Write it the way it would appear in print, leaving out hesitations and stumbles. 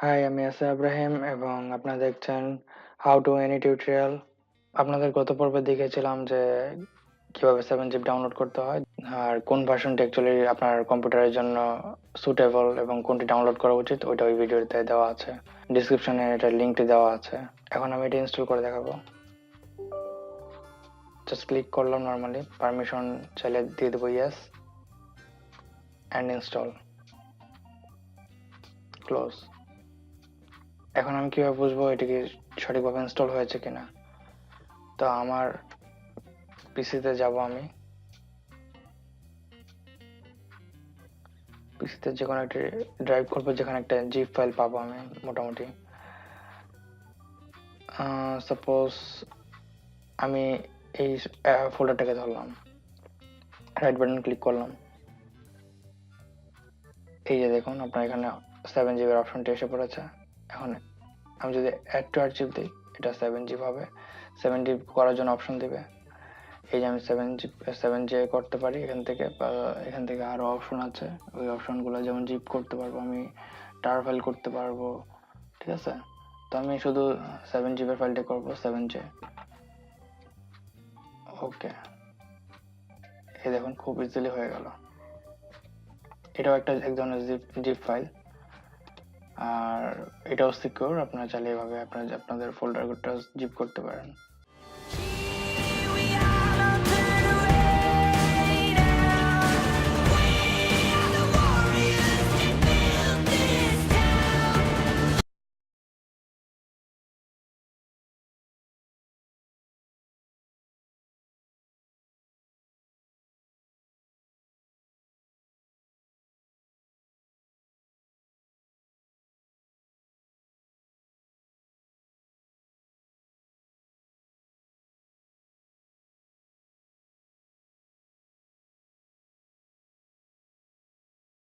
High, আমি ইব্রাহিম এবং আপনারা দেখছেন হাউ টু এনি টিউটোরিয়াল। আপনাদের গত পর্বে দেখিয়েছিলাম যে কিভাবে 7zip ডাউনলোড করতে হয় আর কোন ভার্সনটি অ্যাকচুয়ালি আপনার কম্পিউটারের জন্য সুটেবল এবং কোনটি ডাউনলোড করা উচিত ওইটা ওই ভিডিওতে দেওয়া আছে, ডিসক্রিপশনে এটার লিঙ্কটি দেওয়া আছে। এখন আমি এটা ইনস্টল করে দেখাবো। জাস্ট ক্লিক করলাম, নর্মালি পারমিশন চাইলে দিয়ে দেবো ইয়েস, অ্যান্ড ইনস্টল, ক্লোজ। এখন আমি কিভাবে বুঝবো এটি কি সঠিকভাবে ইনস্টল হয়েছে কিনা? তো আমার পিসিতে যাব, আমি পিসিতে যে কোনো একটা ড্রাইভ করবো যেখানে একটা জিপ ফাইল পাবো আমি মোটামুটি। সাপোজ আমি এই ফোল্ডারটাকে ধরলাম, রাইট বাটন ক্লিক করলাম, এই যে দেখুন আপনার এখানে 7GB অপশনটি এসে পড়েছে। এখন আমি যদি অ্যাড টু আর্চিভ দিই, এটা 7GB হবে। 7GB করার জন্য অপশন দিবে, এই যে আমি 7G করতে পারি এখান থেকে, এখান থেকে আরো অপশন আছে। ওই অপশনগুলো যেমন জিপ করতে পারবো, আমি টার ফাইল করতে পারবো, ঠিক আছে। তো আমি শুধু 7GB ফাইলটা করবো, 7J। ওকে, এই দেখুন খুব ইজিলি হয়ে গেল। এটাও একটা এক ধরনের জিপ ফাইল, আর এটাও সিকিউর। আপনারা চাইলে এভাবে আপনাদের ফোল্ডারটা জিপ করতে পারেন।